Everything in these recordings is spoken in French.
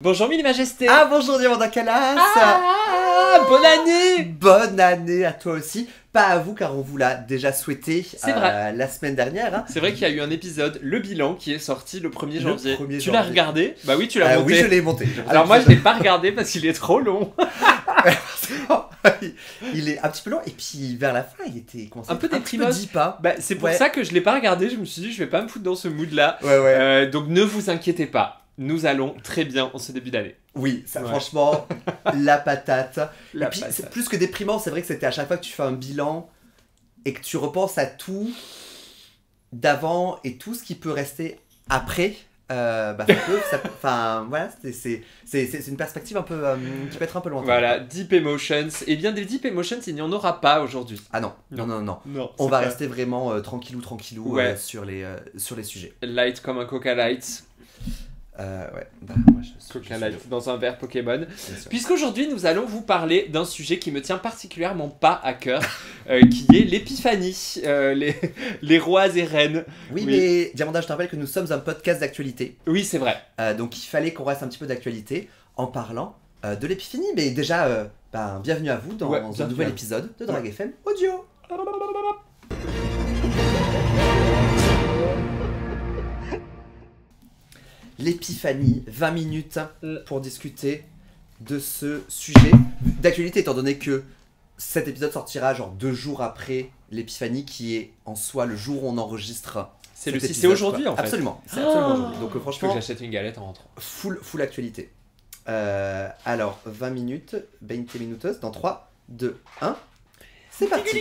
Bonjour Mille Majestés. Ah bonjour Diamanda Calas. Bonne année. Bonne année à toi aussi. Pas à vous car on vous l'a déjà souhaité vrai. la semaine dernière. Hein. C'est vrai qu'il y a eu un épisode, le bilan, qui est sorti le 1er janvier. 1er Tu l'as janvier. regardé? Bah oui, tu l'as monté. Oui, je l'ai monté. Alors moi je l'ai pas regardé parce qu'il est trop long. Il est un petit peu long et puis vers la fin il était Un peu déprimant. deep, hein. Bah, c'est pour ça que je l'ai pas regardé, je me suis dit je vais pas me foutre dans ce mood là. Ouais. Donc ne vous inquiétez pas, nous allons très bien en ce début d'année. Oui, ça Ouais. franchement, la patate. La et puis patate. c'est plus que déprimant, c'est vrai que c'était à chaque fois que tu fais un bilan et que tu repenses à tout d'avant et tout ce qui peut rester après. Enfin voilà, c'est une perspective un peu qui peut être un peu lointaine. Voilà, Deep Emotions. Et bien des Deep Emotions, il n'y en aura pas aujourd'hui. Ah non. Non, On c'est va pas- rester vraiment tranquillou Ouais. sur les sujets. Light comme un Coca Light. Ouais. Bah, moi, je suis Coca Light dans un verre Pokémon. bien sûr. Puisqu'aujourd'hui nous allons vous parler d'un sujet qui me tient particulièrement pas à cœur, qui est l'épiphanie, les rois et reines. Oui, Oui. mais Diamanda, je te rappelle que nous sommes un podcast d'actualité. Oui, c'est vrai. Donc il fallait qu'on reste un petit peu d'actualité en parlant de l'épiphanie. Mais déjà, bienvenue à vous dans Ouais, un bienvenue nouvel à vous. épisode de Drag FM Audio. L'épiphanie, 20 minutes pour discuter de ce sujet d'actualité, étant donné que cet épisode sortira genre 2 jours après l'épiphanie, qui est en soi le jour où on enregistre. C'est cet c'est épisode, aujourd'hui quoi. en fait. Absolument, c'est absolument aujourd'hui. Donc Faut que franchement, j'achète une galette en rentrant. full actualité. Alors, 20 minutes, 20 minutos, dans 3, 2, 1, c'est parti.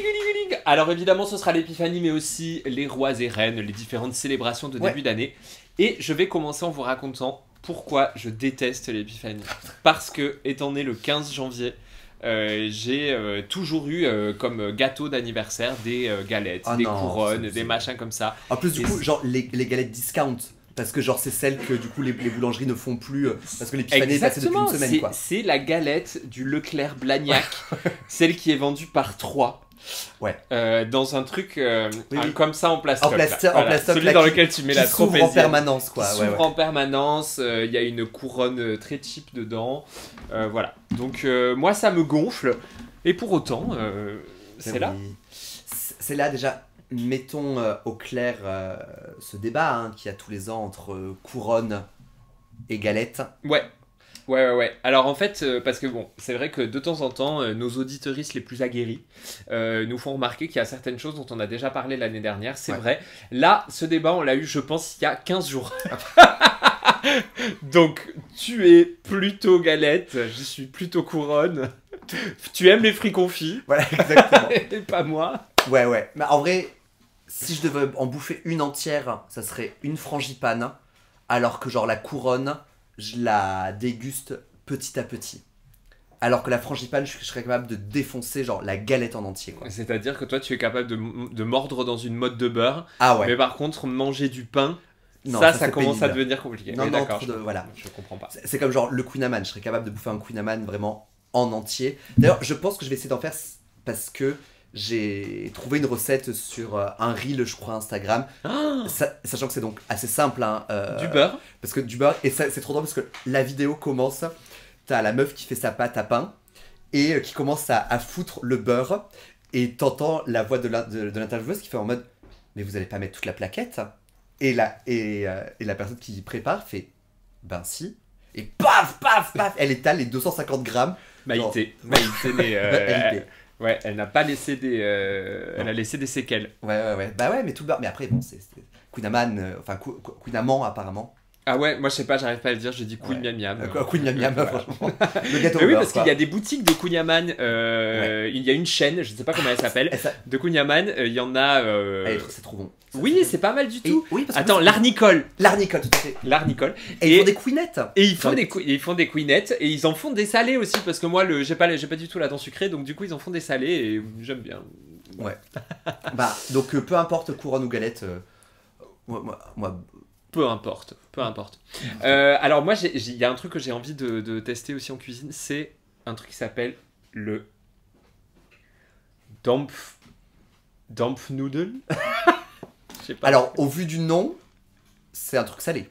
Alors évidemment ce sera l'épiphanie mais aussi les rois et reines, les différentes célébrations de Ouais. début d'année. Et je vais commencer en vous racontant pourquoi je déteste l'épiphanie. Parce que étant né le 15 janvier, j'ai toujours eu comme gâteau d'anniversaire des galettes, Ah des non, couronnes, c'est- des machins comme ça. En plus, du Et coup, c'est- genre, les galettes discount, parce que genre, c'est celles que du coup, les boulangeries ne font plus, parce que l'épiphanie est passée depuis une Exactement, semaine, quoi. c'est la galette du Leclerc Blagnac, celle qui est vendue par 3. Ouais. Dans un truc Oui. comme ça en plastoc. En plastoc, là. en Voilà, plastoc, celui là, dans qui- lequel tu mets Qui la s'ouvre en tropézienne. permanence, quoi. Qui Ouais, s'ouvre ouais. en permanence, il y a une couronne très cheap dedans. Voilà. Donc moi ça me gonfle. Et pour autant, c'est là. Oui. C'est là déjà. Mettons au clair ce débat hein, qu'il y a tous les ans entre couronne et galette. Ouais. Alors en fait, parce que bon, c'est vrai que de temps en temps, nos auditeuristes les plus aguerris nous font remarquer qu'il y a certaines choses dont on a déjà parlé l'année dernière, c'est Ouais. vrai. Là, ce débat, on l'a eu, je pense, il y a 15 jours. Donc, tu es plutôt galette, je suis plutôt couronne. Tu aimes les fruits confits, Voilà, exactement. et pas moi. Ouais. Mais en vrai, si je devais en bouffer une entière, ça serait une frangipane. Alors que genre la couronne, je la déguste petit à petit. Alors que la frangipane, je serais capable de défoncer genre la galette en entier, quoi. C'est-à-dire que toi, tu es capable de mordre dans une motte de beurre, Ah ouais. mais par contre, manger du pain, Non, ça c'est commence à pénible. devenir compliqué. Non, Oui, non, d'accord, trop de- voilà. Je comprends pas. C'est comme genre le Queen Amman, je serais capable de bouffer un Queen Amman vraiment en entier. D'ailleurs, je pense que je vais essayer d'en faire parce que j'ai trouvé une recette sur un reel, je crois, Instagram. Ah, Sachant que c'est donc assez simple, hein, du beurre. parce que du beurre, et ça, c'est trop drôle parce que la vidéo commence, t'as la meuf qui fait sa pâte à pain et qui commence à foutre le beurre et t'entends la voix de l'intervieweuse qui fait en mode mais vous allez pas mettre toute la plaquette et la personne qui prépare fait ben si et paf elle étale les 250 grammes. Maïté. Non. Maïté, Maïté. ouais, elle n'a pas laissé des... elle a laissé des séquelles. Ouais. Bah ouais, mais tout le beurre. Mais après, bon, c'est Queen Amman, Queen Amman apparemment. Ah ouais, moi je sais pas, j'arrive pas à le dire, je dis Queen Ouais. Miam Miam. Queen Miam Miam, Voilà. franchement. Le gâteau Mais au oui, beurre, parce quoi. qu'il y a des boutiques de Kunyaman, il y a une chaîne, je ne sais pas comment elle s'appelle, Et ça- de Kunyaman, il y en a... c'est trop bon. Oui, c'est pas mal du Et- tout. oui, parce que Attends, l'Arnicole. L'arnicole, tout à fait. L'Arnicole. Et ils font des queenettes. Et ils font Dans des ils font des queenettes et ils en font des salés aussi parce que moi j'ai pas du tout la dent sucrée donc du coup ils en font des salés et j'aime bien. Bah, donc peu importe couronne ou galette, moi, Peu importe, peu importe. Alors moi il y a un truc que j'ai envie de tester aussi en cuisine, c'est un truc qui s'appelle le Dampf noodle. Je sais pas. alors au vu du nom, c'est un truc salé.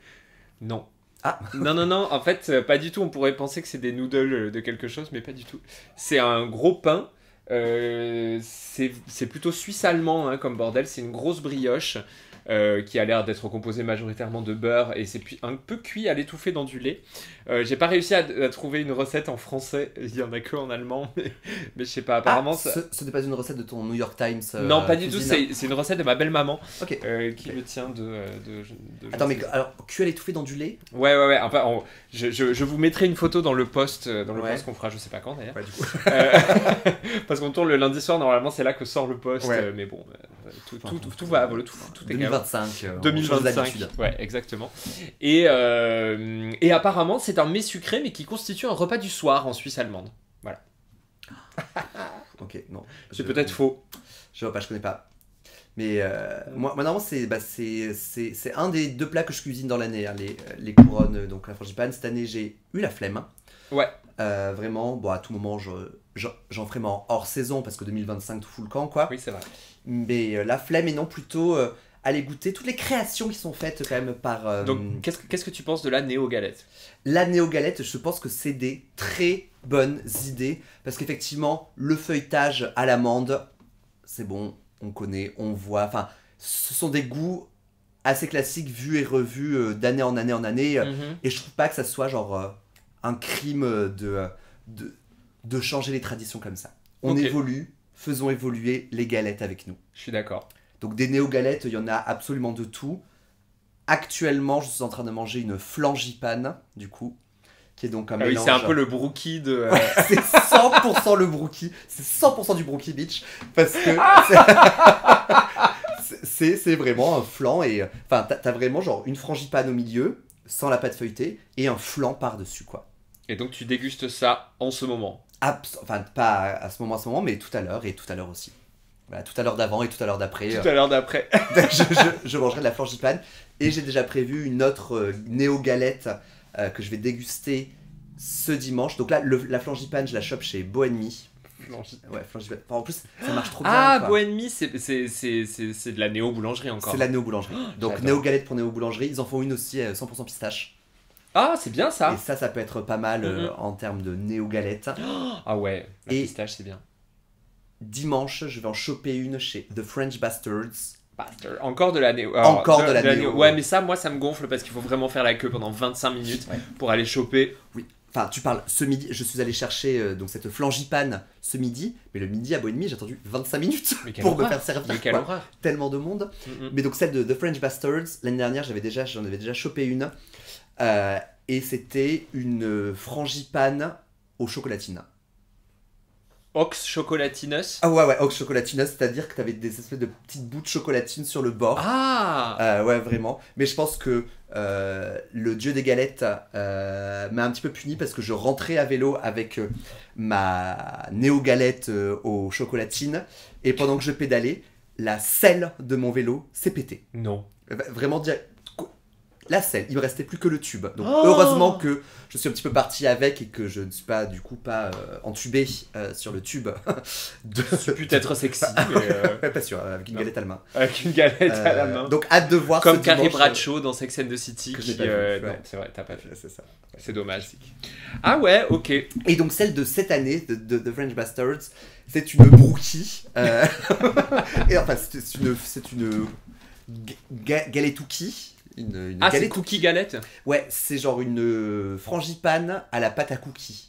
Non. Ah, Non, non, non, en fait, pas du tout. On pourrait penser que c'est des noodles de quelque chose, mais pas du tout. C'est un gros pain. C'est plutôt suisse-allemand hein, comme bordel. C'est une grosse brioche qui a l'air d'être composée majoritairement de beurre et c'est un peu cuit à l'étouffer dans du lait. J'ai pas réussi à trouver une recette en français. Il y en a que en allemand, mais je sais pas. Apparemment, ça... ce n'est pas une recette de ton New York Times non, pas du tout. cuisine. C'est une recette de ma belle-maman Ok. qui me tient de Attends, mais alors, cuit à l'étouffée dans du lait? ouais. Enfin, je vous mettrai une photo dans le post, Ouais. post qu'on fera, je sais pas quand d'ailleurs. Ouais, du coup. Parce qu'on tourne le lundi soir, normalement c'est là que sort le post, Ouais. mais bon, tout va, voilà, tout est calme. 2025. 2025, ouais, exactement. Et apparemment, c'est un mets sucré, mais qui constitue un repas du soir en Suisse allemande. Voilà. Ok, non. C'est peut-être faux. Je vois pas, je connais pas. Mais moi, normalement, c'est un des 2 plats que je cuisine dans l'année, hein, les couronnes, donc la frangipane. Cette année, j'ai eu la flemme. Ouais. Vraiment, bon, à tout moment, j'en ferai mais en hors saison parce que 2025 tout fout le camp, quoi. Oui, c'est vrai. Mais la flemme et non plutôt aller goûter toutes les créations qui sont faites quand même par. Donc, qu'est-ce que tu penses de la néo-galette? La néo-galette, je pense que c'est des très bonnes idées parce qu'effectivement, le feuilletage à l'amande, c'est bon, on connaît, on voit. Enfin, ce sont des goûts assez classiques vus et revus d'année en année en année. Mhm. Et je trouve pas que ça soit genre un crime de changer les traditions comme ça. On Ok. évolue, faisons évoluer les galettes avec nous. Je suis d'accord. Donc des néo-galettes, il y en a absolument de tout. Actuellement, je suis en train de manger une flangipane, du coup, qui est donc un Ah oui, mélange... c'est un peu le brookie de... C'est 100% le brookie, c'est 100% du brookie bitch, parce que c'est vraiment un flan et... Enfin, t'as vraiment genre une frangipane au milieu, sans la pâte feuilletée, et un flan par-dessus, quoi. Et donc tu dégustes ça en ce moment. Enfin, pas à ce moment, mais tout à l'heure, et tout à l'heure aussi. Voilà, tout à l'heure d'avant et tout à l'heure d'après. Tout à l'heure d'après. je mangerai de la frangipane. Et j'ai déjà prévu une autre néo-galette que je vais déguster ce dimanche. Donc là, la frangipane, je la chope chez Boenmi. Ouais, frangipane. Enfin, en plus, ça marche trop bien. Ah, quoi. Boenmi, c'est de la néo-boulangerie encore. C'est la néo-boulangerie. Donc j'adore. néo-galette pour néo-boulangerie. Ils en font une aussi 100% pistache. Ah, c'est bien ça. Et ça peut être pas mal en termes de néo-galette. Ah ouais, la Et- pistache, c'est bien. Dimanche, je vais en choper une chez The French Bastards. Bastard. Encore de la néo. Encore de la néo. Ouais, mais ça, moi, ça me gonfle parce qu'il faut vraiment faire la queue pendant 25 minutes Ouais. pour aller choper. Oui. Enfin, tu parles ce midi, je suis allé chercher donc cette flangipane ce midi, mais le midi à Boenmi, j'ai attendu 25 minutes Mais quelle pour me horreur. faire servir. Mais quelle quoi. horreur. Tellement de monde. Mm-mm. Mais donc celle de The French Bastards, l'année dernière, j'en avais déjà chopé une. Et c'était une frangipane au chocolatine. Ox chocolatinus. Ah ouais, Ox chocolatine, c'est-à-dire que t'avais des espèces de petites bouts de chocolatine sur le bord. Ah Ouais, vraiment. Mais je pense que le dieu des galettes m'a un petit peu puni parce que je rentrais à vélo avec ma néo-galette aux chocolatines et pendant que je pédalais, la selle de mon vélo s'est pétée. Non. Vraiment, la selle, il me restait plus que le tube. Donc Oh heureusement que je suis un petit peu parti avec et que je ne suis pas du coup pas entubé sur le tube. C'est peut-être sexy, mais Ouais, pas sûr, avec une Non. galette à la main. avec une galette à la main. Donc hâte de voir Comme ce Carrie dimanche, Bradshaw dans Sex and the City. que je n'ai qui, pas vu, ouais. Non, c'est vrai, t'as pas vu. C'est ça. C'est dommage. Ah ouais, ok. Et donc celle de cette année, de The French Bastards, c'est une brookie. Et enfin, c'est une galetouki. Une Ah, c'est galette. cookie galette. Ouais, c'est genre une frangipane à la pâte à cookies.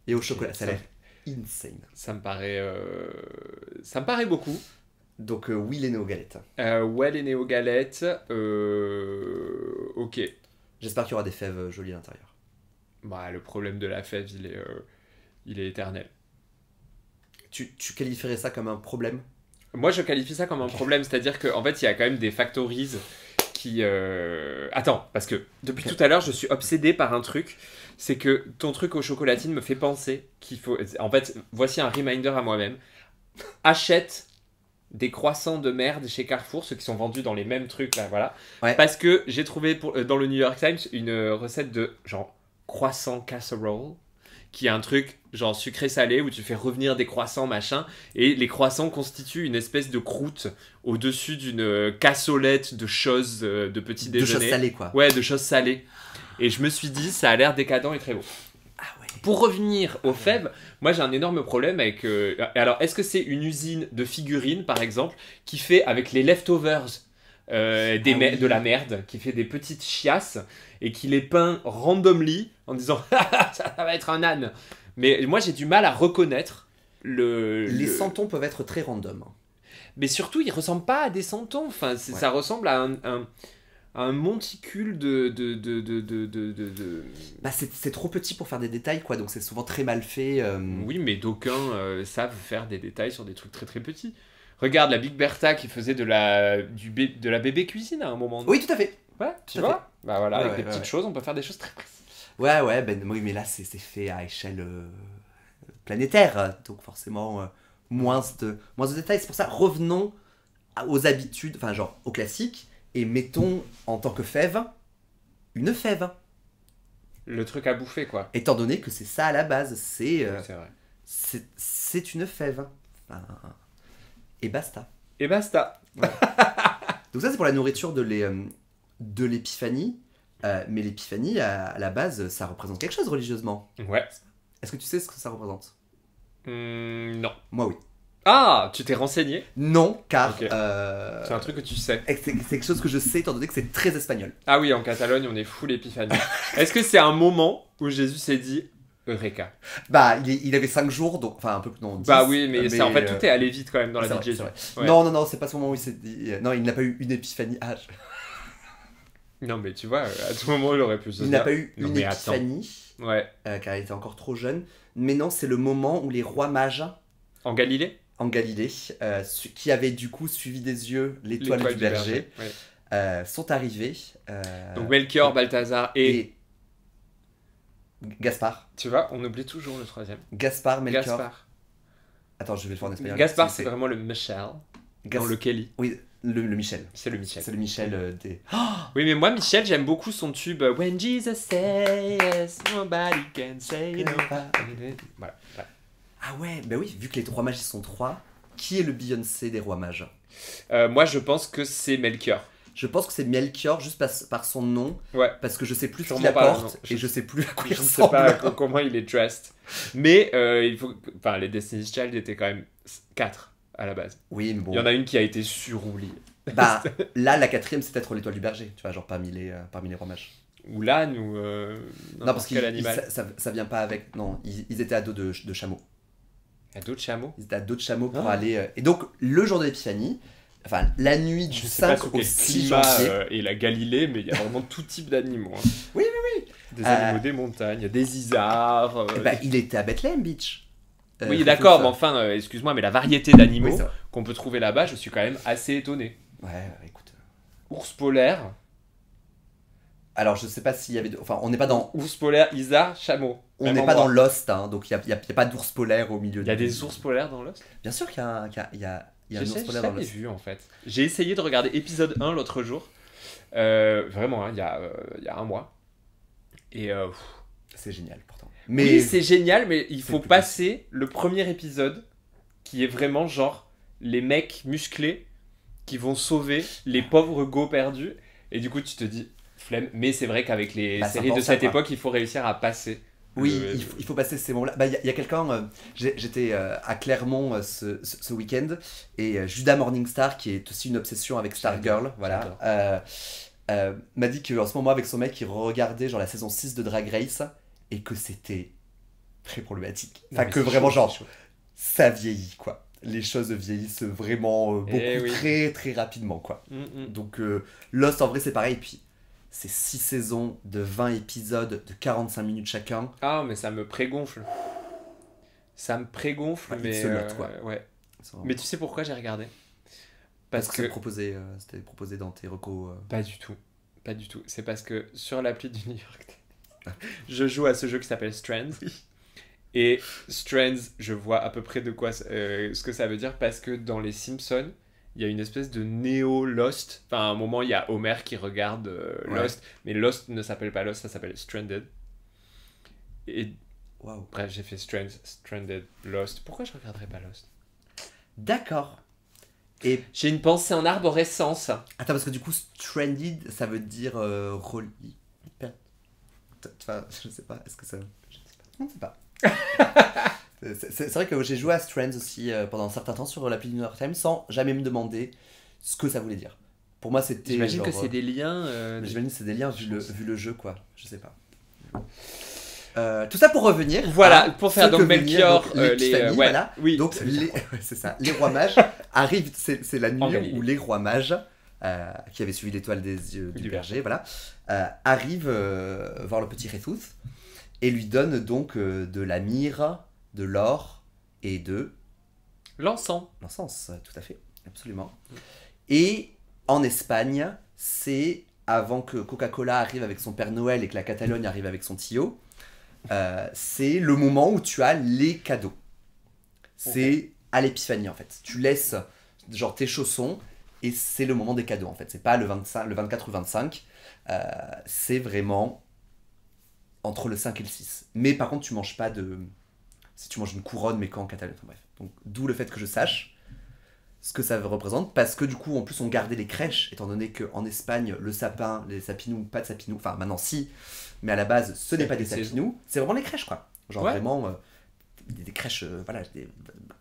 Et au chocolat, ça a l'air insane. Ça me paraît beaucoup. Donc oui, les néo-galettes. Ouais, les néo-galettes. Ok. J'espère qu'il y aura des fèves jolies à l'intérieur. Bah, le problème de la fève, il est éternel. Tu qualifierais ça comme un problème? Moi, je qualifie ça comme un problème, c'est-à-dire qu'en fait, il y a quand même des factories qui... Attends, parce que depuis tout à l'heure, je suis obsédé par un truc, c'est que ton truc aux chocolatines me fait penser qu'il faut... En fait, voici un reminder à moi-même. Achète des croissants de merde chez Carrefour, ceux qui sont vendus dans les mêmes trucs, là, voilà. Ouais. Parce que j'ai trouvé dans le New York Times une recette de, genre, croissant casserole, qui est un truc genre sucré-salé où tu fais revenir des croissants, machin, et les croissants constituent une espèce de croûte au-dessus d'une cassolette de choses de petit De déjeuner. choses salées, quoi. Ouais, de choses salées. Et je me suis dit, ça a l'air décadent et très beau. Ah ouais. Pour revenir aux fèves, moi j'ai un énorme problème avec... alors, est-ce que c'est une usine de figurines, par exemple, qui fait avec les leftovers oui. de la merde, qui fait des petites chiasses et qui les peint randomly en disant ça va être un âne. Mais moi j'ai du mal à reconnaître Les santons peuvent être très random. Mais surtout, ils ressemblent pas à des santons. Enfin, Ouais. ça ressemble à un monticule Bah, c'est trop petit pour faire des détails, quoi, donc c'est souvent très mal fait. Oui, mais d'aucuns savent faire des détails sur des trucs très très petits. Regarde la Big Bertha qui faisait de la bébé cuisine à un moment. Oui, tout à fait. Ouais, tu tout à vois. Bah voilà, Ouais, avec ouais, des ouais, petites ouais. choses, on peut faire des choses très précises. Ouais, ben oui, mais là, c'est fait à échelle planétaire, donc forcément, moins de détails. C'est pour ça, revenons aux habitudes, enfin, genre, au classique, et mettons, en tant que fève, une fève. Le truc à bouffer, quoi. Étant donné que c'est ça à la base, C'est vrai. c'est une fève. Enfin, et basta. Et basta. Donc ça, c'est pour la nourriture de l'épiphanie. Mais l'épiphanie, à la base, ça représente quelque chose religieusement. Ouais. Est-ce que tu sais ce que ça représente? Non. Moi, oui. Ah, tu t'es renseigné? Non, car Ok. C'est un truc que tu sais. c'est quelque chose que je sais, étant donné que c'est très espagnol. Ah oui, en Catalogne, on est full épiphanie. Est-ce que c'est un moment où Jésus s'est dit Eureka? Bah, il avait 5 jours, donc, enfin un peu plus, non, 10, Bah oui, mais c'est en fait euh, tout est allé vite quand même dans la c'est vie de vrai, Jésus. c'est vrai. Ouais. Non, c'est pas ce moment où il s'est dit. Non, il n'a pas eu une épiphanie. Non, mais tu vois, à tout moment, il aurait pu se Il dire. n'a pas eu Non, une mais attends. épiphanie, Ouais. car il était encore trop jeune. Mais non, c'est le moment où les rois mages En Galilée? en Galilée, qui avaient du coup suivi des yeux l'étoile du berger, Ouais. sont arrivés. Donc Melchior, Balthazar et... Gaspard. Tu vois, on oublie toujours le troisième. Gaspard, Melchior. Gaspard. Attends, je vais le faire en espagnol. Gaspard, c'est vraiment le Michel. Gas- Dans le Kelly. Oui, le Michel. C'est le Michel. C'est le Michel des. Oui, mais moi, Michel, j'aime beaucoup son tube When Jesus says yes, nobody can say no. Voilà. Ouais. Ah ouais, bah oui, vu que les rois mages ils sont 3, qui est le Beyoncé des rois mages? Moi, je pense que c'est Melchior. Je pense que c'est Melchior juste par son nom, Ouais. parce que je sais plus ce qu'il Sûrement pas, apporte non. et je sais plus à quoi Je il ne sais pas ressemble. comment il est dressed. Mais il faut... Enfin, les Destiny's Child étaient quand même 4 à la base. Oui, mais bon. Il y en a une qui a été surroulée. Bah là, la quatrième c'est peut-être l'étoile du berger, tu vois, genre parmi les rois mages. Ou l'âne, ou Non, parce quel que animal. ça vient pas avec. Non, ils étaient à dos de chameau. Il y a d'autres chameaux. Ils étaient à dos de chameau pour Ah. aller. Et donc, le jour de l'épiphanie, enfin la nuit du Je sais pas 5 sous au quel 6 climat janvier. et la Galilée, mais il y a vraiment tout type d'animaux. Hein. Oui. Des animaux des montagnes, il y a des isards. Bah, il était à Bethlehem Beach. Oui, Christophe. d'accord, mais enfin, excuse-moi, mais la variété d'animaux Oui, c'est vrai. qu'on peut trouver là-bas, je suis quand même assez étonné. Ouais, écoute. Ours polaire, Alors, je sais pas s'il y avait. Enfin, on n'est pas dans. ours polaire, isard, chameau. On Même n'est pas endroit. dans Lost, hein, donc il n'y a pas d'ours polaire au milieu Il y a des ours polaires dans Lost. Bien sûr qu'il y a, un ours J'ai polaire dans jamais Lost. vu en fait. J'ai essayé de regarder épisode 1 l'autre jour. Vraiment, hein, il y a un mois. Et C'est génial pourtant. oui, c'est génial, mais il C'est faut plus passer le premier épisode qui est vraiment genre les mecs musclés qui vont sauver les pauvres go perdus. Et du coup, tu te dis flemme. Mais c'est vrai qu'avec les Bah, c'est séries de important, cette quoi. époque, il faut réussir à passer. Oui, le- il faut passer ces moments-là. Bah, il y a quelqu'un, j'étais à Clermont ce week-end, et Judah Morningstar, qui est aussi une obsession avec Stargirl, voilà, m'a dit qu'en ce moment, avec son mec, il regardait genre la saison 6 de Drag Race, et que c'était très problématique. Non, Enfin, mais que c'est vraiment, chaud, genre, c'est chaud. ça vieillit, quoi. Les choses vieillissent vraiment beaucoup, Eh oui. très, très rapidement, quoi. Mm. Donc, Lost, en vrai, c'est pareil, et puis... C'est 6 saisons de 20 épisodes de 45 minutes chacun. Ah, mais ça me prégonfle. Ça me prégonfle, Ouais, mais. it's a lot, quoi. Ouais. C'est vraiment- Mais tu sais pourquoi j'ai regardé? Parce Parce que que. c'était proposé dans tes recos. Pas du tout. Pas du tout. C'est parce que sur l'appli du New York Times, je joue à ce jeu qui s'appelle Strands. Et Strands, je vois à peu près de quoi ce que ça veut dire parce que dans les Simpsons, il y a une espèce de néo-Lost. Enfin, à un moment, il y a Homer qui regarde Ouais. Lost, mais Lost ne s'appelle pas Lost, ça s'appelle Stranded. Et Waouh. Bref, j'ai fait Stranded, Lost. Pourquoi je regarderais pas Lost? Stranded, Lost. Pourquoi je regarderais pas Lost? D'accord. Et J'ai une pensée en arborescence. attends, parce que du coup, stranded, ça veut dire relié. Enfin, je sais pas, est-ce que ça. Je sais pas. On ne sait pas. C'est vrai que j'ai joué à Strands aussi pendant un certain temps sur l'appli New York Times sans jamais me demander ce que ça voulait dire. Pour moi, c'était. J'imagine que genre, c'est des liens. j'imagine que c'est des liens vu le jeu, quoi. Je sais pas. Tout ça pour revenir. Voilà, à pour faire ce donc que veut dire, Melchior, donc, les. l'épiphanie, Ouais, voilà. oui, Donc, c'est ça. Les rois mages arrivent. C'est la En nuit Galilée. où les rois mages, qui avaient suivi l'étoile des yeux du Du berger, voilà, arrivent voir le petit Rethus et lui donnent donc de la myrrhe, de l'or et de L'encens. l'encens, tout à fait, absolument. Et en Espagne, c'est avant que Coca-Cola arrive avec son Père Noël et que la Catalogne arrive avec son Tio, c'est le moment où tu as les cadeaux. C'est à l'épiphanie en fait. Tu laisses genre tes chaussons et c'est le moment des cadeaux en fait. C'est pas le 25, le 24 ou 25. C'est vraiment entre le 5 et le 6. Mais par contre, tu manges pas de. Si tu manges une couronne, mais qu'en Catalogne. Enfin, bref. Donc, d'où le fait que je sache ce que ça représente. Parce que du coup, en plus, on gardait les crèches, étant donné qu'en Espagne, le sapin, les sapinous, pas de sapinous. Enfin, maintenant, si. Mais à la base, ce n'est pas des sapinous. C'est vraiment les crèches, quoi. Genre Ouais. vraiment. Des crèches, voilà.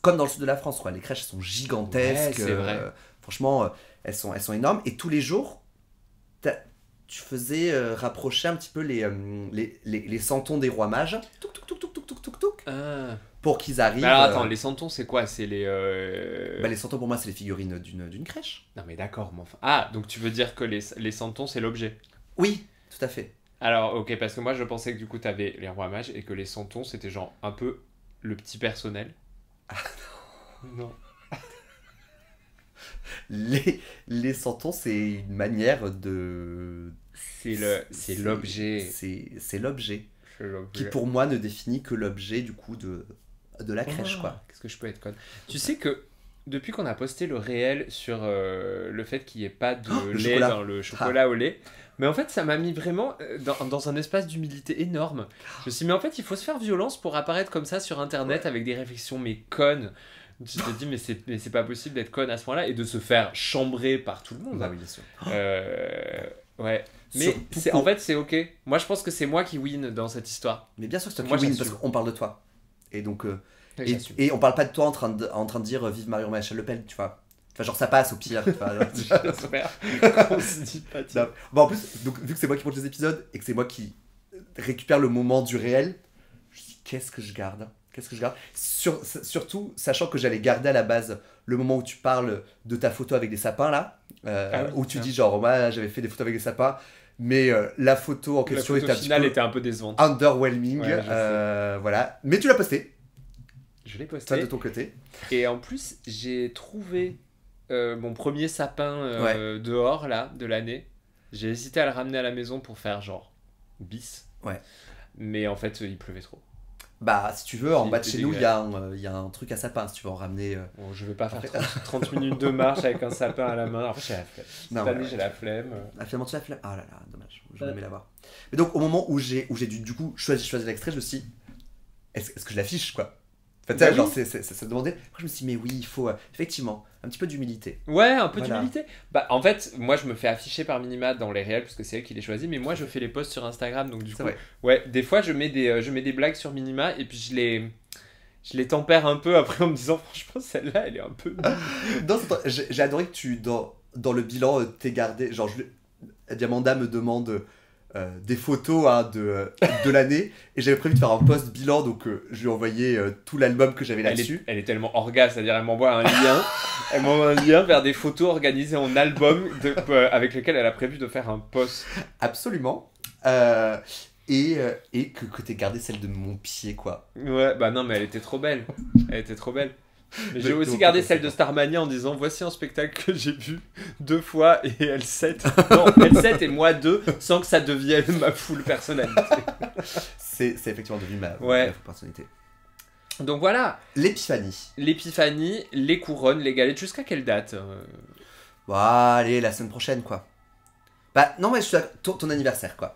Comme dans le sud de la France, quoi. Les crèches sont gigantesques. Ouais, c'est vrai. Franchement, elles sont énormes. Et tous les jours, tu faisais rapprocher un petit peu les santons des rois mages. Touc, touc, touc, touc, touc, touc, touc, touc, Ah. pour qu'ils arrivent. Mais alors attends, les santons c'est quoi? C'est les. Bah, les santons pour moi, c'est les figurines d'une crèche. Non mais d'accord, mais enfin. Ah, donc tu veux dire que les santons c'est l'objet? Oui, tout à fait. Alors ok, parce que moi je pensais que du coup t'avais les rois mages et que les santons c'était genre un peu le petit personnel. Ah non. Les santons, c'est une manière de. C'est l'objet. C'est l'objet. C'est l'objet. Qui pour moi ne définit que l'objet du coup de la crèche, Oh, quoi. Qu'est-ce que je peux être conne. Tu sais que depuis qu'on a posté le réel sur le fait qu'il n'y ait pas de le lait chocolat. dans le chocolat au lait, mais en fait ça m'a mis vraiment dans un espace d'humilité énorme. Je me suis dit mais en fait il faut se faire violence pour apparaître comme ça sur internet avec des réflexions mais connes. Je te dis mais c'est pas possible d'être conne à ce point-là et de se faire chambrer par tout le monde. Bah oui, bien sûr. Ouais. Mais Surtout en fait c'est ok. Moi je pense que c'est moi qui win dans cette histoire. Mais bien sûr que c'est toi Moi, qui win, j'assume. parce qu'on parle de toi. Et donc. Et Et, j'assume. et on parle pas de toi en train de dire vive Marie-Rachel Le Pen, tu vois. Enfin, genre ça passe au pire. Tu vois, J'espère qu'on se dit pas de ça. Non. Bon, en plus, donc, vu que c'est moi qui monte les épisodes et que c'est moi qui récupère le moment du réel, je me dis qu'est-ce que je garde? Qu'est-ce que je garde? Surtout, sachant que j'allais garder à la base le moment où tu parles de ta photo avec des sapins là, Ah oui, où tu tiens. dis genre, moi j'avais fait des photos avec des sapins, mais la photo en La question photo était un petit finale peu était un peu décevante. underwhelming. Ouais, je sais. Voilà. Mais tu l'as posté, Je l'ai toi posté. de ton côté. Et en plus, j'ai trouvé mon premier sapin Ouais. dehors là de l'année. J'ai hésité à le ramener à la maison pour faire genre bis. Ouais. Mais en fait, il pleuvait trop. Bah, si tu veux, en Il bas de était chez nous, il dégueulasse. y a un truc à sapin, si tu veux en ramener. Bon, je vais pas faire Après- 30 minutes de marche avec un sapin à la main. Après, j'ai la flemme. Cette Non, année, ouais. j'ai la flemme. Ah, finalement, tu l'as fait. Ah là là, dommage. J'aurais aimé l'avoir. Mais donc, au moment où j'ai dû, du coup, choisir l'extrait, je me suis dit, est-ce que je l'affiche, quoi? Enfin, tu sais, Bah genre, oui. ça demandait. Après, je me suis dit, mais oui, il faut, effectivement, un petit peu d'humilité. Ouais, un peu Voilà. d'humilité. Bah, en fait, moi, je me fais afficher par Minima dans les réels parce que c'est elle qui les choisit. Mais moi, je fais les posts sur Instagram. Donc, du C'est coup, vrai. ouais, des fois, je mets des blagues sur Minima et puis je les tempère un peu après en me disant, franchement, celle-là, elle est un peu. Non, j'ai adoré que tu, dans le bilan, t'aies gardé. Genre, Diamanda me demande des photos hein, de l'année. Et j'avais prévu de faire un post bilan, donc je lui ai envoyé tout l'album que j'avais là-dessus. Elle est tellement orga, c'est-à-dire elle m'envoie un lien. Elle m'envoie un lien vers des photos organisées en album avec lesquelles elle a prévu de faire un post. Absolument. Et que t'aies gardé celle de mon pied, quoi. Ouais, bah non, mais elle était trop belle. Elle était trop belle. Mais j'ai Mais aussi donc, gardé c'est celle pas- de Starmania en disant voici un spectacle que j'ai vu 2 fois et L7. Non, L7 et moi 2 sans que ça devienne ma full personnalité. C'est effectivement devenu Ouais. ma personnalité. Donc voilà, L'épiphanie. l'épiphanie, les couronnes, les galettes, jusqu'à quelle date Bon, allez, la semaine prochaine, quoi. Bah, non, mais je suis ton anniversaire, quoi.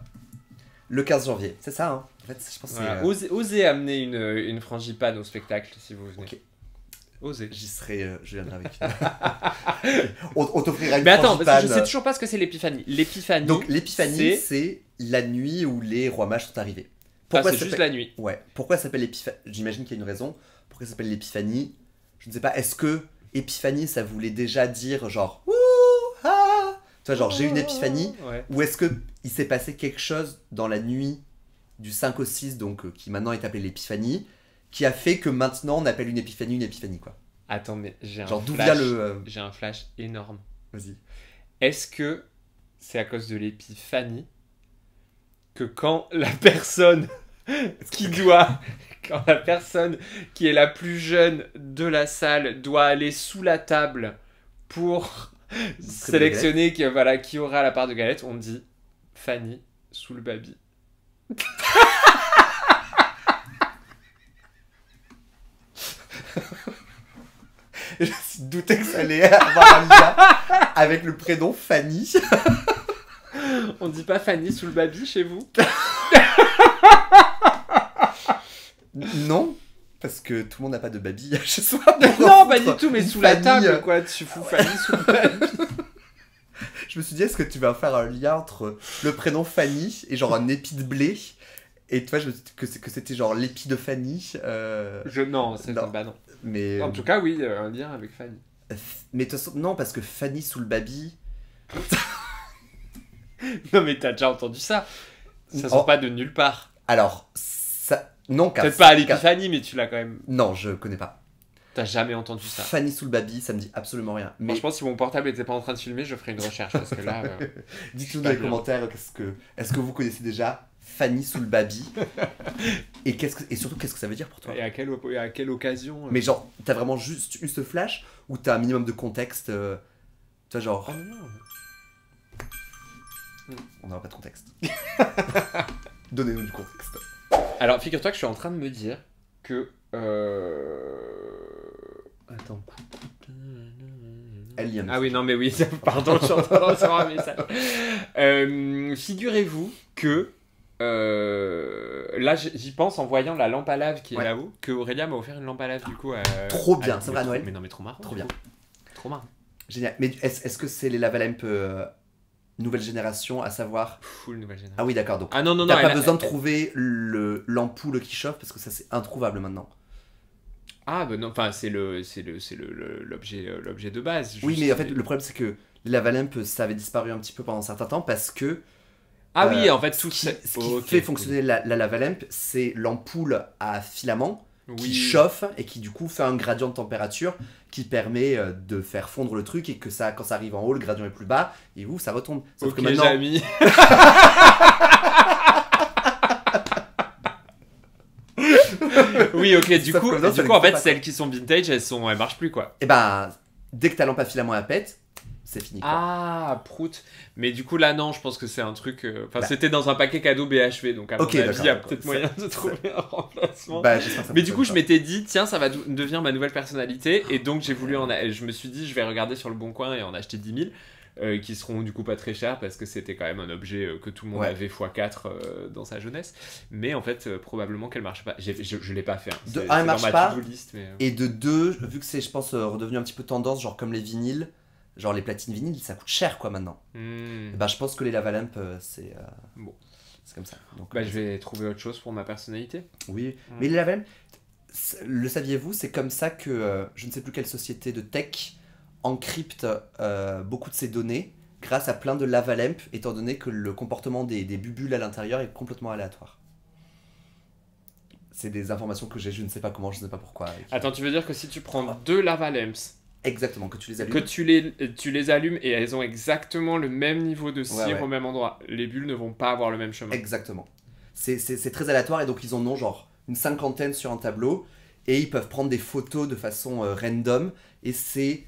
Le 15 janvier, c'est ça, hein. fait, je pense que Voilà. c'est... Osez amener une frangipane au spectacle si vous venez. Ok. Osez. J'y serai, je viendrai avec une... on t'offrira une Mais attends, parce que je frangipane. sais toujours pas ce que c'est l'épiphanie. L'épiphanie. Donc l'épiphanie, c'est c'est la nuit où les rois mages sont arrivés. c'est ça juste s'appelle- la nuit. Ouais. Pourquoi ça s'appelle l'épiphanie? J'imagine qu'il y a une raison. Pourquoi ça s'appelle l'épiphanie? Je ne sais pas. Est-ce que épiphanie, ça voulait déjà dire genre ouh ah, tu vois, genre j'ai une épiphanie, Ouais. ou est-ce que il s'est passé quelque chose dans la nuit du 5 au 6, donc qui maintenant est appelée l'épiphanie, qui a fait que maintenant on appelle une épiphanie quoi. Attends, mais j'ai un Genre d'où flash. vient le J'ai un flash énorme. Vas-y. Est-ce que c'est à cause de l'épiphanie que quand la personne quand la personne qui est la plus jeune de la salle doit aller sous la table pour sélectionner qui aura la part de galette, on dit Fanny sous le baby. Je me suis douté que ça allait avoir un lien avec le prénom Fanny. On dit pas Fanny sous le baby chez vous? Non, parce que tout le monde n'a pas de baby chez soi. Non, pas du tout, mais Une sous la Fanny, table, quoi. Tu fous Fanny sous le baby. Je me suis dit, est-ce que tu vas faire un lien entre le prénom Fanny et genre un épi de blé? Et toi, je me suis dit que c'était genre l'épi de Fanny. Non, c'est Non. bah non. Mais, En tout cas, oui, un lien avec Fanny. mais de toute façon, non, parce que Fanny sous le baby. Non, mais t'as déjà entendu ça. Ça Oh. sort pas de nulle part. Alors, ça. Non, car. Peut-être pas à car- l'épiphanie, mais tu l'as quand même. Non, je connais pas. T'as jamais entendu ça. Fanny sous le baby, ça me dit absolument rien. Mais Franchement, si mon portable était pas en train de filmer, je ferais une recherche parce que là. dites-nous pas dans les bien. commentaires, est-ce que vous connaissez déjà Fanny sous le baby? Et surtout, qu'est-ce que ça veut dire pour toi? Et à quelle occasion Mais genre, t'as vraiment juste eu ce flash ou t'as un minimum de contexte tu vois, genre, Oh non. on n'aura pas de contexte. Donnez-nous du contexte. Alors, figure-toi que je suis en train de me dire que. Attends. Alien. Ah oui, non, mais oui, pardon, je suis en train de recevoir un message. Figurez-vous que. Là, j'y pense en voyant la lampe à lave qui est Ouais. là-haut, que Aurélia m'a offert une lampe à lave du coup. Trop bien, c'est vrai, à Noël. Mais non, mais trop marrant. Trop bien. Trop marrant. Génial. Mais est-ce que c'est les lavalamp nouvelle génération, à savoir... Full nouvelle génération. Ah oui, d'accord, donc Ah non, non, non. t'as pas elle a- besoin de trouver l'ampoule qui chauffe parce que ça c'est introuvable maintenant. Ah, bah non, enfin, c'est l'objet de base. Oui, juste, mais en fait, le problème c'est que les lavalamp ça avait disparu un petit peu pendant un certain temps parce que Ah oui, en fait, tout ce qui Ok, fait cool. fonctionner la lavalamp, c'est l'ampoule à filament qui Oui. chauffe et qui du coup fait un gradient de température qui permet de faire fondre le truc et que ça, quand ça arrive en haut, le gradient est plus bas et ouf, ça retombe. Sauf Ok, que maintenant, Jamy. Oui, ok, du Sauf coup, que maintenant, ça en fait, n'existe pas, celles qui sont vintage, elles marchent plus, quoi. et ben, dès que ta lampe à filament elle pète, c'est fini. Quoi. Ah, prout. Mais du coup, là, non, je pense que c'est un truc... Enfin, Bah. c'était dans un paquet cadeau BHV, donc à mon Ok, avis, d'accord, il y a d'accord. peut-être Ça- moyen de trouver un remplacement. Bah, j'espère que ça Mais du coup, je fonctionne m'étais dit, tiens, ça va devenir ma nouvelle personnalité. Et donc, j'ai voulu je me suis dit, je vais regarder sur le Bon Coin et en acheter 10 000. Qui seront du coup pas très chers parce que c'était quand même un objet que tout le monde Ouais. avait x4 dans sa jeunesse. Mais en fait, probablement qu'elle marche pas. Je l'ai pas fait. Hein. De C'est un, elle dans marche ma pas. to-do list, mais, Et de deux, vu que c'est, je pense, redevenu un petit peu tendance, genre comme les vinyles, genre les platines vinyles, ça coûte cher quoi maintenant. Hmm. Et bah, je pense que les lavalamp, c'est. Bon. C'est comme ça. Donc, Bah, je vais trouver autre chose pour ma personnalité. Oui, Mm. mais les lavalamp, le saviez-vous, c'est comme ça que je ne sais plus quelle société de tech encrypte beaucoup de ses données grâce à plein de lavalamp, étant donné que le comportement des bulles à l'intérieur est complètement aléatoire. C'est des informations que j'ai, je ne sais pas comment, je ne sais pas pourquoi. Attends, tu veux dire que si tu prends deux lava lamps, Exactement, que tu les allumes. que tu les allumes et elles ont exactement le même niveau de cire Ouais. au même endroit, les bulles ne vont pas avoir le même chemin. Exactement. C'est très aléatoire et donc ils en ont genre une cinquantaine sur un tableau et ils peuvent prendre des photos de façon random et c'est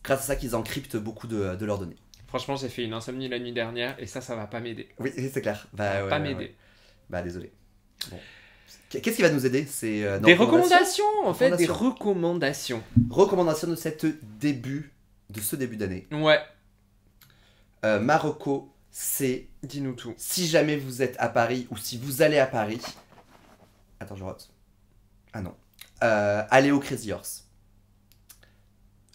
grâce à ça qu'ils encryptent beaucoup de leurs données. Franchement, j'ai fait une insomnie la nuit dernière et ça va pas m'aider. Oui, c'est clair. Ça va Ouais, pas ouais, m'aider. ouais. Bah désolé. Bon. Qu'est-ce qui va nous aider? C'est Des recommandations, en fait, des Recommandations. recommandations. Recommandations de ce début d'année. Ouais. Marocco, c'est Dis-nous tout. si jamais vous êtes à Paris ou si vous allez à Paris. Attends, je rote. Ah non. Allez au Crazy Horse.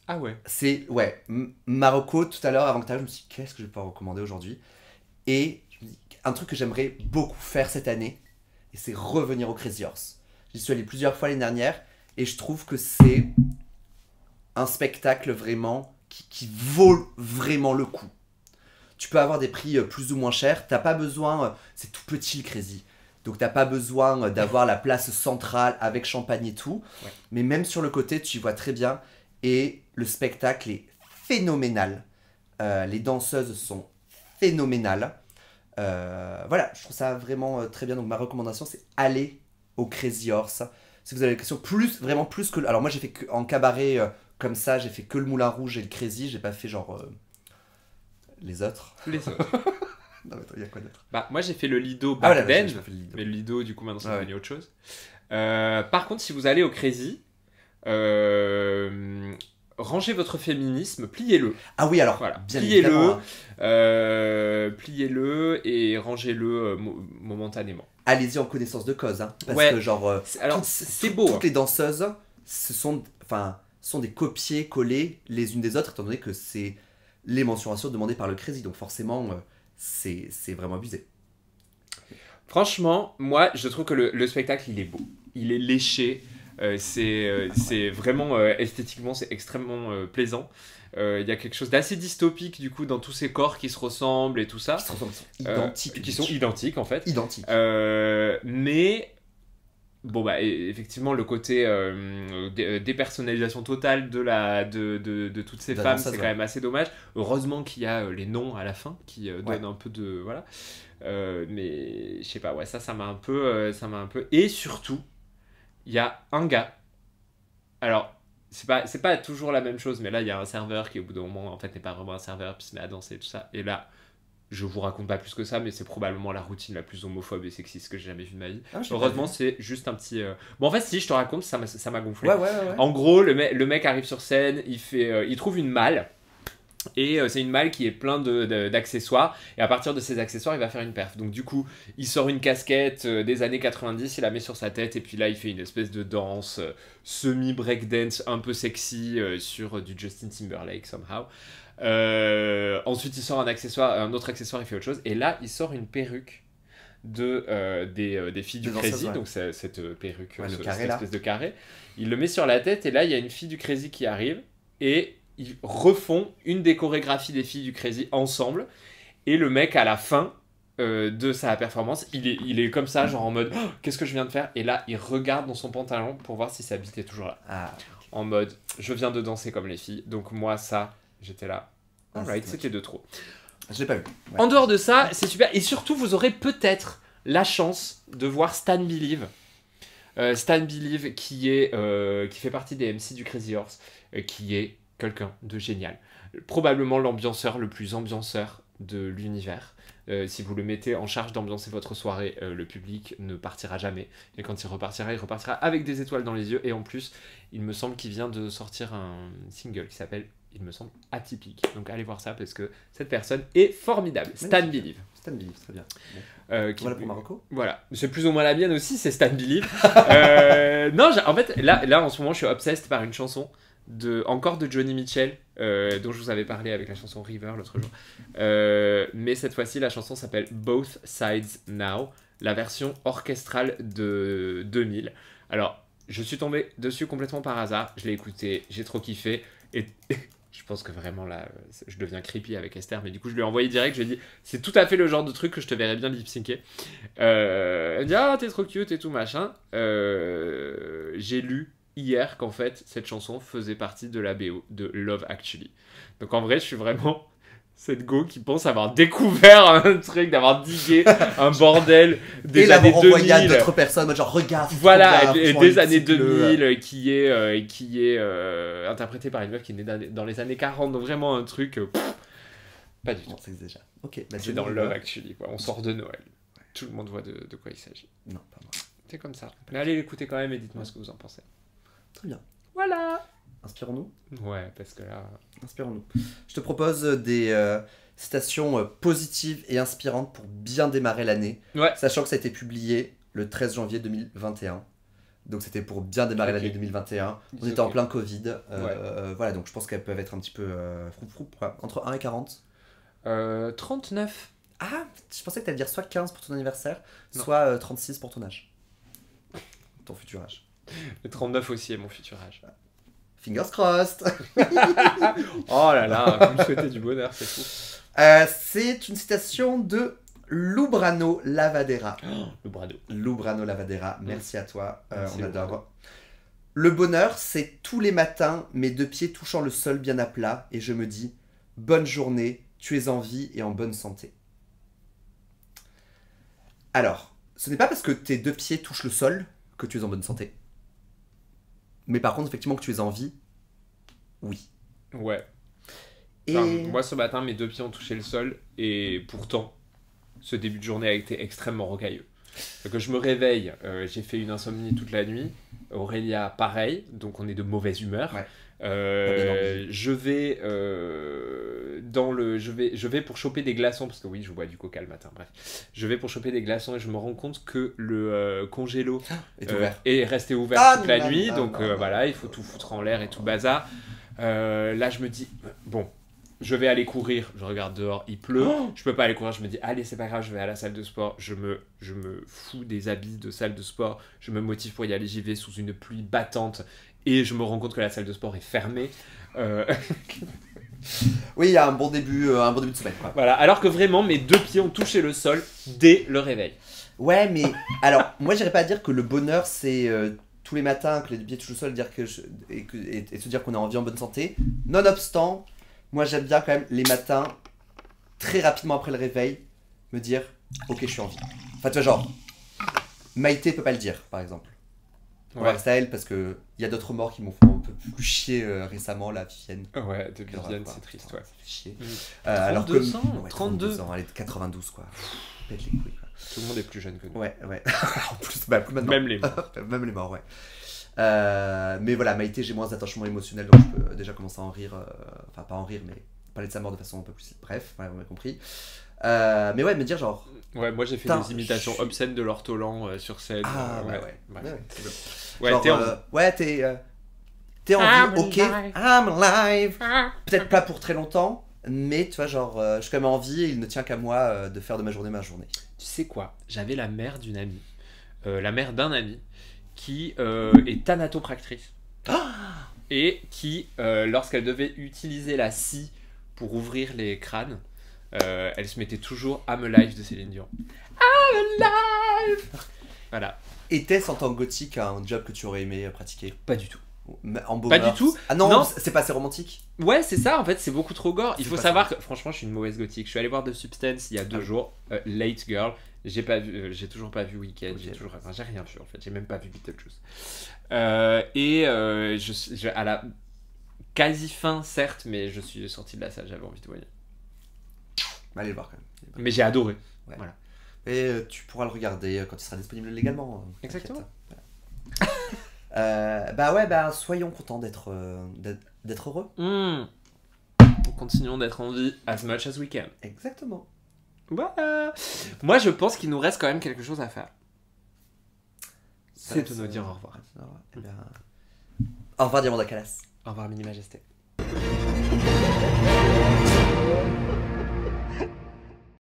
Ah ouais. C'est, ouais, Marocco, tout à l'heure, avant que tu arrives, je me suis dit, qu'est-ce que je vais pouvoir recommander aujourd'hui? Et je me dis, un truc que j'aimerais beaucoup faire cette année, et c'est revenir au Crazy Horse. J'y suis allé plusieurs fois l'année dernière, et je trouve que c'est un spectacle vraiment qui vaut vraiment le coup. Tu peux avoir des prix plus ou moins chers, t'as pas besoin, c'est tout petit le Crazy. Donc t'as pas besoin d'avoir la place centrale avec champagne et tout. Ouais. Mais même sur le côté, tu y vois très bien. Et le spectacle est phénoménal. Les danseuses sont phénoménales. Voilà, je trouve ça vraiment très bien. Donc ma recommandation, c'est aller au Crazy Horse. Si vous avez des questions, vraiment plus que... Alors moi, j'ai fait que, en cabaret comme ça, j'ai fait que le Moulin Rouge et le Crazy. J'ai pas fait genre les autres. Les autres. Non mais attends, il y a quoi d'autre? Bah, moi j'ai fait le Lido Ah back voilà, then, j'ai pas fait le Lido. mais le Lido du coup maintenant c'est Ouais, devenu autre chose. Par contre, si vous allez au Crazy, rangez votre féminisme, pliez-le. Ah oui, alors, Voilà, bien pliez-le, évidemment, hein. pliez-le et rangez-le momentanément. Allez-y en connaissance de cause, hein, parce Ouais. que genre Alors c'est beau. toutes les danseuses sont des copiés-collés les unes des autres, étant donné que c'est les mensurations demandées par le Crazy, donc forcément c'est vraiment abusé. Franchement, moi je trouve que le spectacle il est beau, il est léché, c'est vraiment esthétiquement c'est extrêmement plaisant. Il y a quelque chose d'assez dystopique du coup dans tous ces corps qui se ressemblent et tout ça. Qui se ressemblent, qui sont identiques. Qui sont identiques en fait. Identiques. Mais bon bah effectivement le côté dépersonnalisation totale de toutes ces De la femmes danseuse, c'est quand ouais. même assez dommage. Heureusement qu'il y a les noms à la fin qui donnent un peu de voilà. Mais je sais pas, ouais, ça m'a un peu et surtout il y a un gars. Alors c'est pas toujours la même chose, mais là il y a un serveur qui au bout d'un moment en fait n'est pas vraiment un serveur puis se met à danser et tout ça. Et là je vous raconte pas plus que ça, mais c'est probablement la routine la plus homophobe et sexiste que j'ai jamais vue de ma vie. Ah, j'ai Heureusement, pas vu. c'est juste un petit. Bon, en fait, si je te raconte, ça m'a gonflé. Ouais. En gros, le mec arrive sur scène, il trouve une malle. Et c'est une malle qui est plein d'accessoires. Et à partir de ces accessoires, il va faire une perf. Donc, du coup, il sort une casquette des années 90, il la met sur sa tête. Et puis là, il fait une espèce de danse semi-breakdance un peu sexy sur du Justin Timberlake, somehow. Ensuite, il sort un autre accessoire, il fait autre chose. Et là, il sort une perruque des filles du Des danseuses, Crazy. ouais. Donc, cette perruque, Ouais, le cette carré, là. espèce de carré. Il le met sur la tête. Et là, il y a une fille du Crazy qui arrive. Et ils refont une des chorégraphies des filles du Crazy ensemble. Et le mec, à la fin de sa performance, il est comme ça, genre en mode oh, qu'est-ce que je viens de faire? Et là, il regarde dans son pantalon pour voir si sa bite est toujours là. Ah, En mode je viens de danser comme les filles. Donc, moi, ça, j'étais là. Ah, Alright, c'était c'était de trop. je l'ai pas vu. Ouais. En dehors de ça, c'est super. Et surtout, vous aurez peut-être la chance de voir Stan Believe. Stan Believe qui fait partie des MC du Crazy Horse, qui est quelqu'un de génial. Probablement l'ambianceur le plus ambianceur de l'univers. Si vous le mettez en charge d'ambiancer votre soirée, le public ne partira jamais. Et quand il repartira avec des étoiles dans les yeux. Et en plus, il me semble qu'il vient de sortir un single qui s'appelle, il me semble, Atypique. Donc allez voir ça parce que cette personne est formidable. Stan Believe. Stan Believe, très bien. Qui- Voilà pour Marocco. Voilà, c'est plus ou moins la mienne aussi, c'est Stan Believe. Non, en fait, là en ce moment, je suis obsessed par une chanson encore de Johnny Mitchell, dont je vous avais parlé avec la chanson River l'autre jour. Mais cette fois-ci, la chanson s'appelle Both Sides Now, la version orchestrale de 2000. Alors, je suis tombé dessus complètement par hasard, je l'ai écouté, j'ai trop kiffé, et je pense que vraiment là, je deviens creepy avec Esther, mais du coup, je lui ai envoyé direct, je lui ai dit, c'est tout à fait le genre de truc que je te verrais bien lip-syncer. Elle me dit, ah, t'es trop cute et tout machin. J'ai lu hier qu'en fait cette chanson faisait partie de la BO de Love Actually. Donc en vrai je suis vraiment cette go qui pense avoir découvert un truc, d'avoir digué un bordel des Et l'avoir années envoyé à 2000. d'autres personnes, moi, genre regarde. Voilà, regarde, et franchement, des il années cycle, 2000 qui est interprété par une meuf qui est née dans les années 40, donc vraiment un truc pas du tout. Non, c'est déjà. Ok, bah, C'est Johnny dans River. Love Actually, quoi. On sort de Noël. Tout le monde voit de quoi il s'agit. Non, pas moi. C'est comme ça. Mais allez l'écouter quand même et dites-moi ce que vous en pensez. Très bien. Voilà. Inspirons-nous. Ouais, parce que là... Inspirons-nous. Je te propose des citations positives et inspirantes pour bien démarrer l'année. Ouais. Sachant que ça a été publié le 13 janvier 2021. Donc c'était pour bien démarrer l'année 2021. On était en plein Covid. Voilà, donc je pense qu'elles peuvent être un petit peu froufrou. Entre 1 et 40. 39. Ah, je pensais que tu allais dire soit 15 pour ton anniversaire, Non. soit 36 pour ton âge. Ton futur âge. Le 39 aussi est mon futur âge. Fingers crossed. Oh là là, vous me souhaitez du bonheur, c'est fou. C'est une citation de Lubrano Lavadera. Lubrano. Lubrano Lavadera, merci à toi, Merci, on adore. Lubrano. Le bonheur, c'est tous les matins mes deux pieds touchant le sol bien à plat et je me dis bonne journée, tu es en vie et en bonne santé. Alors, ce n'est pas parce que tes deux pieds touchent le sol que tu es en bonne santé. Mais par contre, effectivement, que tu es en vie, oui. Ouais. Et Enfin, moi, ce matin, mes deux pieds ont touché le sol et pourtant, ce début de journée a été extrêmement rocailleux. Donc, je me réveille, j'ai fait une insomnie toute la nuit. Aurélia, pareil, donc on est de mauvaise humeur. Ouais. Je vais pour choper des glaçons parce que oui, je bois du coca le matin. Bref, je vais pour choper des glaçons et je me rends compte que le congélo est ouvert. est resté ouvert Ah, toute la non, nuit. non, Donc non, voilà, il faut tout foutre en l'air et tout bazar. Là, je me dis bon. Je vais aller courir, je regarde dehors, il pleut, je peux pas aller courir, je me dis allez c'est pas grave, je vais à la salle de sport, je me fous des habits de salle de sport, je me motive pour y aller, j'y vais sous une pluie battante et je me rends compte que la salle de sport est fermée. Oui, il y a un bon début de semaine, quoi. Voilà, alors que vraiment mes deux pieds ont touché le sol dès le réveil. Ouais, mais alors, moi, j'irais pas dire que le bonheur, c'est tous les matins que les deux pieds touchent le sol dire et se dire qu'on est en vie en bonne santé. Nonobstant, moi, j'aime bien quand même les matins, très rapidement après le réveil, me dire ok, je suis en vie. Enfin, tu vois, genre, Maïté peut pas le dire, par exemple. On va rester à elle parce qu'il y a d'autres morts qui m'ont fait un peu plus chier récemment, la Vivienne. Ouais, de Vivienne, c'est triste, putain, ouais. Ça fait chier. 32 ans, ouais, 32 ans, elle est de 92, quoi. Pète les couilles, quoi. Tout le monde est plus jeune que nous. Ouais. En plus, bah, plus maintenant. Même les morts. Même les morts, ouais. Mais voilà, Maïté, j'ai moins d'attachement émotionnel, donc je peux déjà commencer à en rire. Enfin, pas en rire, mais parler de sa mort de façon un peu plus. Bref, ouais, on a compris. Mais ouais, me dire genre. Ouais, moi j'ai fait Putain, des imitations obscènes de l'ortolan sur scène. Ah, ouais. Ouais, Ouais, t'es en... t'es en I'm vie, ok. alive. I'm alive. Peut-être pas pour très longtemps, mais tu vois, genre, je suis quand même en vie et il ne tient qu'à moi de faire de ma journée. Tu sais quoi? J'avais la mère d'une amie, la mère d'un ami, qui est thanatopractrice. Et qui, lorsqu'elle devait utiliser la scie pour ouvrir les crânes, elle se mettait toujours I'm Alive de Céline Dion. I'm Alive. Voilà. Était-ce en tant que gothique un job que tu aurais aimé pratiquer? Pas du tout. En beau Pas mœurs. du tout. Ah non, Non. c'est pas assez romantique. Ouais, c'est ça, en fait, c'est beaucoup trop gore. Il C'est faut pas savoir que, franchement, je suis une mauvaise gothique. Je suis allé voir The Substance il y a 2 Ah oui. jours, Late Girl. J'ai pas vu, j'ai toujours pas vu Weekend, Ok. j'ai rien vu en fait, j'ai même pas vu Beetlejuice. À la quasi fin, certes, mais je suis sorti de la salle, j'avais envie de voir. Allez le voir quand même. Mais j'ai adoré. Ouais. Voilà. Et tu pourras le regarder quand il sera disponible légalement. Exactement. Bah ouais, bah soyons contents d'être heureux. Continuons d'être en vie as much as we can. Exactement. Voilà. Moi, je pense qu'il nous reste quand même quelque chose à faire. C'est de nous dire au revoir. Eh bien, au revoir, Diamanda Calas. Au revoir, Mini Majesté.